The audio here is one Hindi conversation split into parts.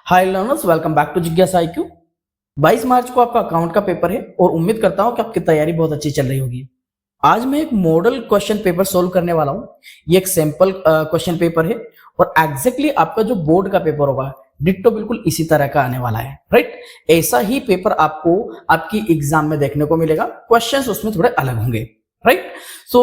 Hi learners, welcome back to जिज्ञासा IQ। 22 मार्च को आपका अकाउंट का पेपर है और उम्मीद करता हूं कि आपकी तैयारी बहुत अच्छी चल रही होगी। आज मैं एक मॉडल क्वेश्चन पेपर सोल्व करने वाला हूं। ये एक सैंपल क्वेश्चन पेपर है और एग्जैक्टली आपका जो बोर्ड का पेपर होगा डिट्टो बिल्कुल इसी तरह का आने वाला है, राइट। ऐसा ही पेपर आपको आपकी एग्जाम में देखने को मिलेगा। क्वेश्चंस उसमें थोड़े अलग होंगे, राइट। सो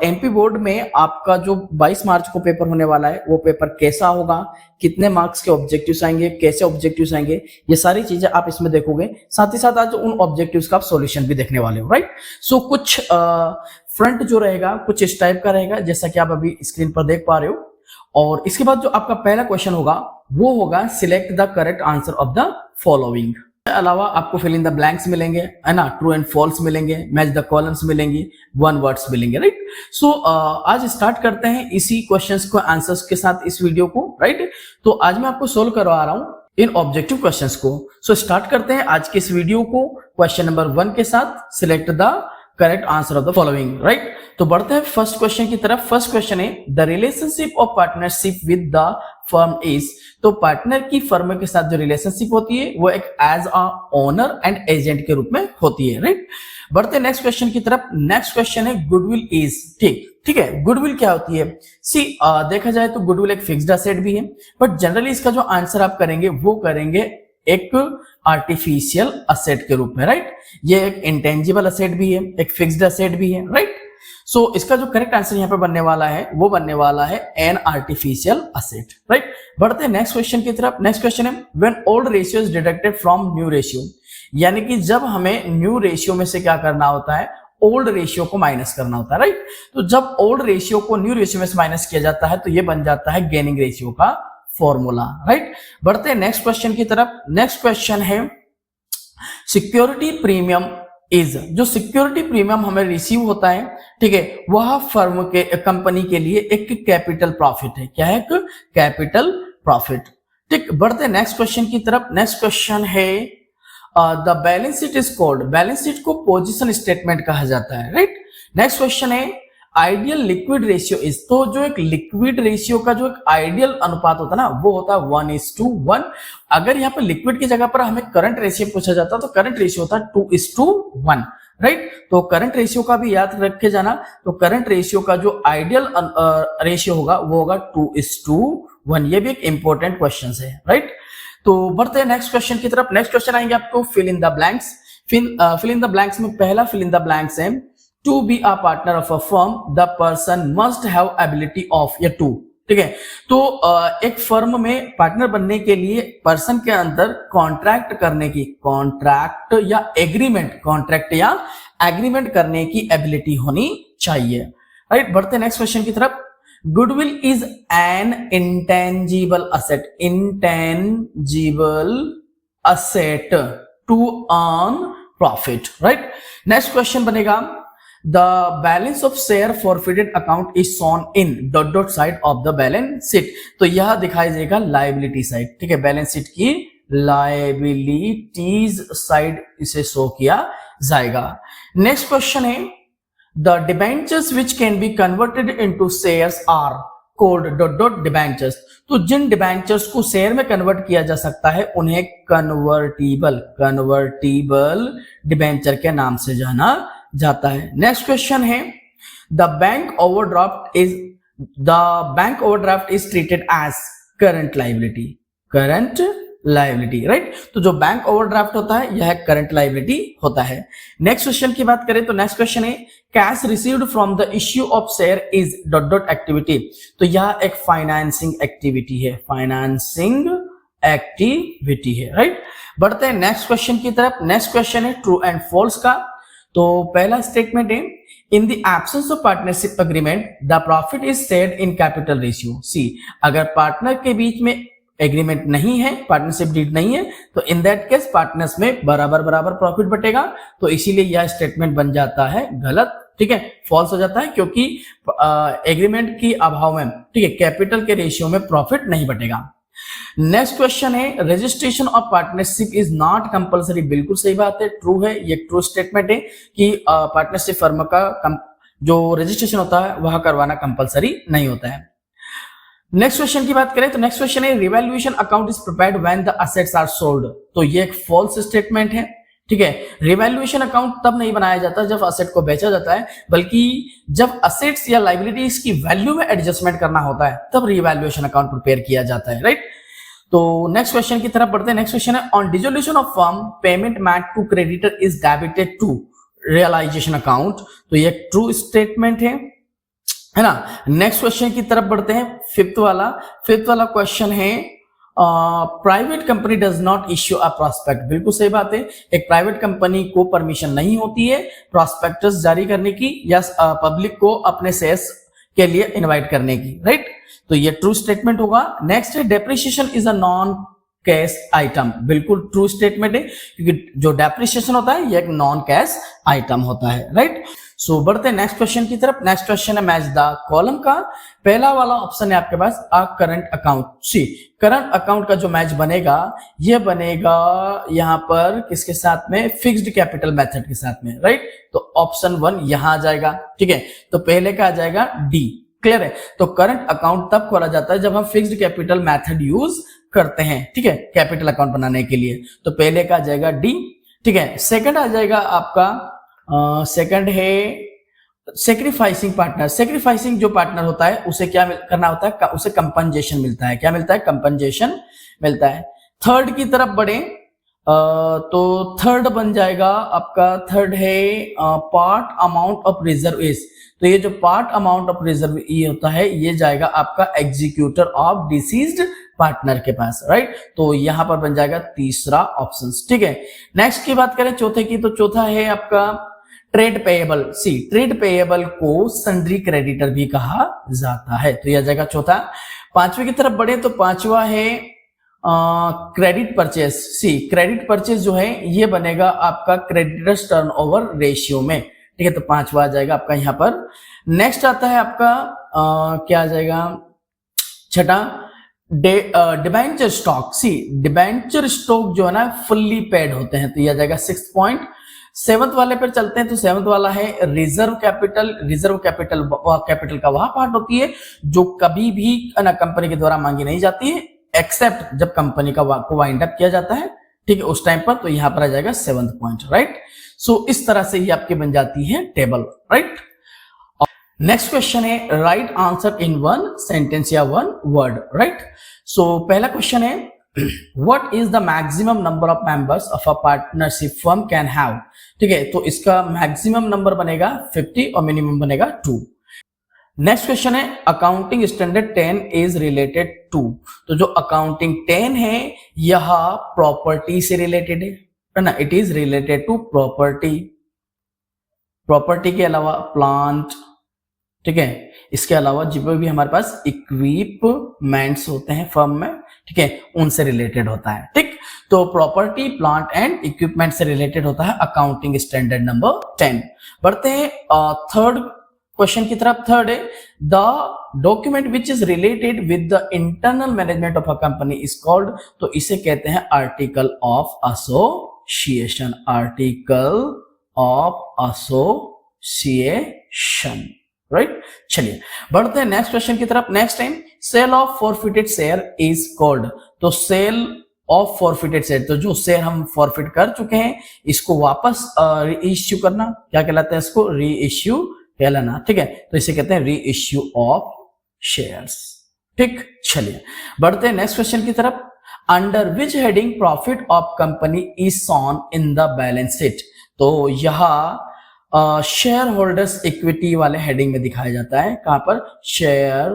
एमपी बोर्ड में आपका जो 22 मार्च को पेपर होने वाला है वो पेपर कैसा होगा, कितने मार्क्स के ऑब्जेक्टिव्स आएंगे, कैसे ऑब्जेक्टिव्स आएंगे, ये सारी चीजें आप इसमें देखोगे। साथ ही साथ आज उन ऑब्जेक्टिव्स का आप सॉल्यूशन भी देखने वाले हो, राइट। सो कुछ फ्रंट जो रहेगा कुछ इस टाइप का रहेगा जैसा कि आप अभी स्क्रीन पर देख पा रहे हो। और इसके बाद जो आपका पहला क्वेश्चन होगा वो होगा select the correct answer of the following. अलावा आपको फिल इन द ब्लैंक्स मिलेंगे, है ना, ट्रू एंड फॉल्स मिलेंगे, मैच द कॉलम्स मिलेंगी, वन वर्ड्स मिलेंगे, राइट। सो आज स्टार्ट करते हैं इसी क्वेश्चंस को आंसर्स के साथ इस वीडियो को, राइट। तो आज मैं आपको सोल्व करवा रहा हूं इन ऑब्जेक्टिव क्वेश्चंस को। सो स्टार्ट करते हैं आज के इस वीडियो को क्वेश्चन नंबर 1 के साथ, select the correct answer of the following, right. तो बढ़ते हैं फर्स्ट क्वेश्चन की तरफ। फर्स्ट क्वेश्चन है the relationship of partnership with the firm is. तो पार्टनर की फर्म के साथ जो रिलेशनशिप होती है वो एक as a owner and agent के रूप में होती है, राइट। बढ़ते हैं नेक्स्ट क्वेश्चन की तरफ। नेक्स्ट क्वेश्चन है गुडविल इज। ठीक है, गुडविल क्या होती है? सी देखा जाए तो गुडविल एक फिक्स्ड एसेट भी है, बट जनरली इसका जो आंसर आप करेंगे वो करेंगे एक आर्टिफिशियल असेट के रूप में, राइट। ये एक इंटेंजिबल असेट भी है, एक फिक्स्ड असेट भी है, राइट। सो इसका जो करेक्ट आंसर यहाँ पे बनने वाला है वो बनने वाला है एन आर्टिफिशियल असेट, राइट। बढ़ते हैं नेक्स्ट क्वेश्चन की तरफ। नेक्स्ट क्वेश्चन है when old ratio is deducted from new ratio. यानी कि जब हमें न्यू रेशियो में से क्या करना होता है, ओल्ड रेशियो को माइनस करना होता है, राइट। तो जब ओल्ड रेशियो को न्यू रेशियो में से माइनस किया जाता है तो ये बन जाता है गेनिंग रेशियो का फॉर्मूला, राइट। बढ़ते हैं नेक्स्ट क्वेश्चन की तरफ। नेक्स्ट क्वेश्चन है सिक्योरिटी प्रीमियम इज। जो सिक्योरिटी प्रीमियम हमें रिसीव होता है, ठीक है, वह फर्म के कंपनी के लिए एक कैपिटल प्रॉफिट है। क्या है? एक कैपिटल प्रॉफिट, ठीक। बढ़ते हैं नेक्स्ट क्वेश्चन की तरफ। नेक्स्ट क्वेश्चन है the balance sheet is called. Balance sheet को पोजीशन स्टेटमेंट कहा जाता है, राइट। नेक्स्ट क्वेश्चन है आइडियल लिक्विड रेशियो इज। तो जो एक लिक्विड रेशियो का जो एक आइडियल अनुपात होता है ना वो होता है 1:1। अगर यहाँ पे लिक्विड की जगह पर हमें करंट रेशियो पूछा जाता तो करंट रेशियो होता है 2:1, राइट। तो करंट रेशियो का भी याद रखे जाना। तो करंट रेशियो का जो आइडियल रेशियो होगा वो होगा 2:1। ये भी एक इंपॉर्टेंट क्वेश्चन है, राइट। तो बढ़ते हैं नेक्स्ट क्वेश्चन की तरफ। नेक्स्ट क्वेश्चन आएंगे आपको fill in the blanks. Fill in the blanks में पहला फिल इन द ब्लैंक्स है to be a partner of a firm the person must have ability of या to, ठीक है। तो एक फर्म में पार्टनर बनने के लिए पर्सन के अंदर कॉन्ट्रैक्ट करने की, कॉन्ट्रैक्ट या एग्रीमेंट, कॉन्ट्रैक्ट या एग्रीमेंट करने की एबिलिटी होनी चाहिए, राइट। बढ़ते हैं नेक्स्ट क्वेश्चन की तरफ। Goodwill is an intangible asset. Intangible asset to earn profit, right. Next question बनेगा The balance of share forfeited account is shown in ... side of the balance sheet। तो यह दिखाई देगा लाइबिलिटी साइड, ठीक है। बैलेंस शीट की लाइबिलिटीज साइड इसे शो किया जाएगा। नेक्स्ट क्वेश्चन है the debentures which can be converted into shares are called ... debentures. तो जिन डिबेंचर्स को शेयर में कन्वर्ट किया जा सकता है उन्हें कन्वर्टिबल डिबेंचर के नाम से जाना जाता है। नेक्स्ट क्वेश्चन है the bank overdraft is treated as current liability. Current liability, right. तो जो बैंक ओवरड्राफ्ट होता है यह करंट लाइबिलिटी होता है। नेक्स्ट क्वेश्चन की बात करें तो नेक्स्ट क्वेश्चन है cash received from the issue of share is ... activity. तो यह एक फाइनेंसिंग एक्टिविटी है, फाइनेंसिंग एक्टिविटी है, राइट। बढ़ते हैं नेक्स्ट क्वेश्चन की तरफ। नेक्स्ट क्वेश्चन है ट्रू एंड फॉल्स का। तो पहला स्टेटमेंट है in the absence of partnership agreement the profit is shared in capital ratio. See अगर पार्टनर के बीच में एग्रीमेंट नहीं है, पार्टनरशिप डीड नहीं है, तो इन दैट केस पार्टनर्स में बराबर बराबर प्रॉफिट बटेगा। तो इसीलिए यह स्टेटमेंट बन जाता है गलत, ठीक है, फॉल्स हो जाता है, क्योंकि एग्रीमेंट की अभाव में, ठीक है, कैपिटल के रेशियो में प्रॉफिट नहीं बटेगा। नेक्स्ट क्वेश्चन है registration of partnership is not compulsory. बिल्कुल सही बात है, ट्रू है, ये ट्रू स्टेटमेंट है कि पार्टनरशिप फर्म का जो रजिस्ट्रेशन होता है वह करवाना कंपलसरी नहीं होता है। नेक्स्ट क्वेश्चन की बात करें तो नेक्स्ट क्वेश्चन है revaluation account is prepared when the assets are sold. तो ये एक फॉल्स स्टेटमेंट है, ठीक है। रिवैल्यूएशन अकाउंट तब नहीं बनाया जाता जब असेट को बेचा जाता है, बल्कि जब असेट्स या लायबिलिटीज की वैल्यू में एडजस्टमेंट करना होता है तब रिवैल्यूएशन अकाउंट प्रिपेयर किया जाता है, राइट। तो नेक्स्ट क्वेश्चन की तरफ बढ़ते हैं। नेक्स्ट क्वेश्चन है on dissolution of firm payment made to creditor is debited to realisation account. तो ये ट्रू स्टेटमेंट है ना। नेक्स्ट क्वेश्चन की तरफ बढ़ते हैं। फिफ्थ वाला क्वेश्चन है private company does not issue a prospect. बिल्कुल सही बात है, एक प्राइवेट कंपनी को परमिशन नहीं होती है प्रॉस्पेक्टस जारी करने की या पब्लिक को अपने शेयर्स के लिए इनवाइट करने की, राइट। तो ये ट्रू स्टेटमेंट होगा। नेक्स्ट है depreciation is a non cash item. बिल्कुल ट्रू स्टेटमेंट है, क्योंकि जो डेप्रिसिएशन होता है ये एक नॉन कैश आइटम होता है, राइट। सो बढ़ते हैं नेक्स्ट क्वेश्चन की तरफ। नेक्स्ट क्वेश्चन है मैच द कॉलम का पहला वाला ऑप्शन है आपके पास a current account. See current account का जो मैच बनेगा ये बनेगा यहां पर किसके साथ में, फिक्स्ड कैपिटल मेथड के साथ में, राइट। तो ऑप्शन 1 यहां आ जाएगा, ठीक है। तो पहले का आ जाएगा डी, क्लियर है। तो करंट अकाउंट तब खोला जाता है जब हम फिक्स्ड कैपिटल मेथड यूज करते हैं, ठीक है, कैपिटल अकाउंट बनाने के लिए। तो पहले का आ जाएगा डी, ठीक है। सेकंड आ जाएगा आपका सेकंड है सेक्रीफाइसिंग पार्टनर। सेक्रीफाइसिंग जो पार्टनर होता है उसे क्या करना होता है, उसे कंपनसेशन मिलता है। क्या मिलता है, कंपनसेशन मिलता है। थर्ड की तरफ बढ़े तो थर्ड बन जाएगा आपका, थर्ड है part amount of reserve is. तो ये जो पार्ट अमाउंट ऑफ रिजर्व ई होता है ये जाएगा आपका एग्जीक्यूटर ऑफ डिसीज्ड पार्टनर के पास, राइट। तो यहां पर बन जाएगा तीसरा ऑप्शन, ठीक है। नेक्स्ट की बात करें चौथे की, तो चौथा है आपका ट्रेड पेएबल। सी ट्रेड पेएबल को सन्ड्री क्रेडिटर भी कहा जाता है, तो यह जाएगा चौथा। पांचवे की तरफ बढ़े तो पांचवा है क्रेडिट परचेज। सी क्रेडिट परचेज जो है ये बनेगा आपका क्रेडिटर्स टर्नओवर रेशियो में, ठीक है। तो पांचवा आ जाएगा आपका यहां पर। नेक्स्ट आता है आपका क्या आ जाएगा, छठा डिबेंचर स्टॉक। सी डिबेंचर स्टॉक जो है ना फुल्ली पेड होते हैं, तो यह आ जाएगा 6th पॉइंट। 7th वाले पर चलते हैं तो 7th वाला है reserve capital. Reserve capital capital का वह पार्ट होती है जो कभी भी ना कंपनी के द्वारा मांगी नहीं जाती है, एक्सेप्ट जब कंपनी का को वाइंड अप किया जाता है, ठीक है, उस टाइम पर। तो यहां पर आ जाएगा 7th पॉइंट, राइट। सो इस तरह से ये आपकी बन जाती है टेबल, राइट। नेक्स्ट क्वेश्चन है राइट आंसर इन 1 सेंटेंस या 1 वर्ड, राइट। सो पहला क्वेश्चन है what is the maximum number of members of a partnership firm can have. ठीक है, तो इसका मैक्सिमम नंबर बनेगा 50 और मिनिमम बनेगा 2। नेक्स्ट क्वेश्चन है accounting standard 10 is related to. तो जो अकाउंटिंग 10 है यह प्रॉपर्टी से रिलेटेड है ना, it is related to property. Property के अलावा प्लांट, ठीक है, इसके अलावा जितने भी हमारे पास इक्विपमेंट्स होते हैं फर्म में, ठीक है, उनसे रिलेटेड होता है। ठीक, तो प्रॉपर्टी प्लांट एंड इक्विपमेंट से रिलेटेड होता है अकाउंटिंग स्टैंडर्ड नंबर 10। बढ़ते हैं थर्ड क्वेश्चन की तरफ। थर्ड है the document which is related with the internal management of a company is called. तो इसे कहते हैं article of association. Article of association, right. चलिए बढ़ते हैं नेक्स्ट क्वेश्चन की तरफ। Next time sale of forfeited share is called. तो सेल ऑफ फॉरफिटेड शेयर, तो जो शेयर हम फॉरफिट कर चुके हैं इसको वापस रीइश्यू करना क्या कहलाता है, इसको रीइश्यू कहलाना। ठीक है, तो इसे कहते हैं रीइश्यू ऑफ शेयर्स। ठीक, चलिए बढ़ते हैं नेक्स्ट क्वेश्चन की तरफ। Under which heading profit of company is shown in the balance sheet. तो यह शेयर होल्डर्स इक्विटी वाले हेडिंग में दिखाया जाता है। कहां पर, share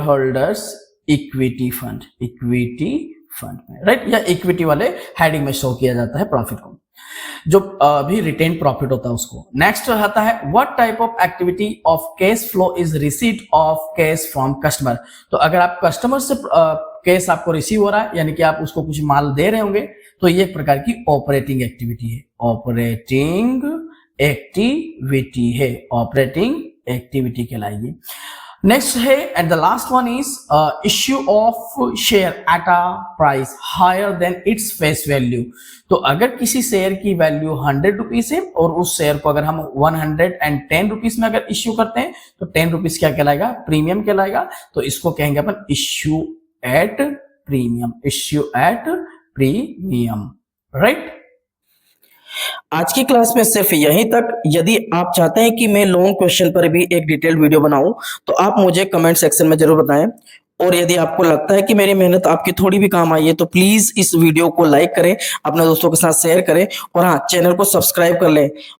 holders equity fund, equity fund में, राइट, या इक्विटी वाले हेडिंग में शो किया जाता है प्रॉफिट को, जो भी रिटेन प्रॉफिट होता है उसको। नेक्स्ट आता है what type of activity of cash flow is receipt of cash from customer. तो अगर आप कस्टमर से कैश आपको रिसीव हो रहा है, यानी कि आप उसको कुछ माल दे रहे होंगे, तो ये एक प्रकार की ऑपरेटिंग एक्टिविटी है। ऑपरेटिंग एक्टिविटी है, ऑपरेटिंग एक्टिविटी कहलाएगी। नेक्स्ट है and the last one is issue of share at a price higher than its face value. तो अगर किसी शेयर की वैल्यू 100 रुपीज है और उस शेयर को अगर हम 110 रुपीज में अगर इश्यू करते हैं तो 10 रुपीज क्या कहलाएगा, प्रीमियम कहलाएगा। तो इसको कहेंगे अपन issue at premium, issue at premium, right. आज की क्लास में सिर्फ यहीं तक। यदि आप चाहते हैं कि मैं लॉन्ग क्वेश्चन पर भी एक डिटेल्ड वीडियो बनाऊं तो आप मुझे कमेंट सेक्शन में जरूर बताएं। और यदि आपको लगता है कि मेरी मेहनत आपकी थोड़ी भी काम आई है तो प्लीज इस वीडियो को लाइक करें, अपने दोस्तों के साथ शेयर करें और हाँ, चैनल को सब्सक्राइब कर लें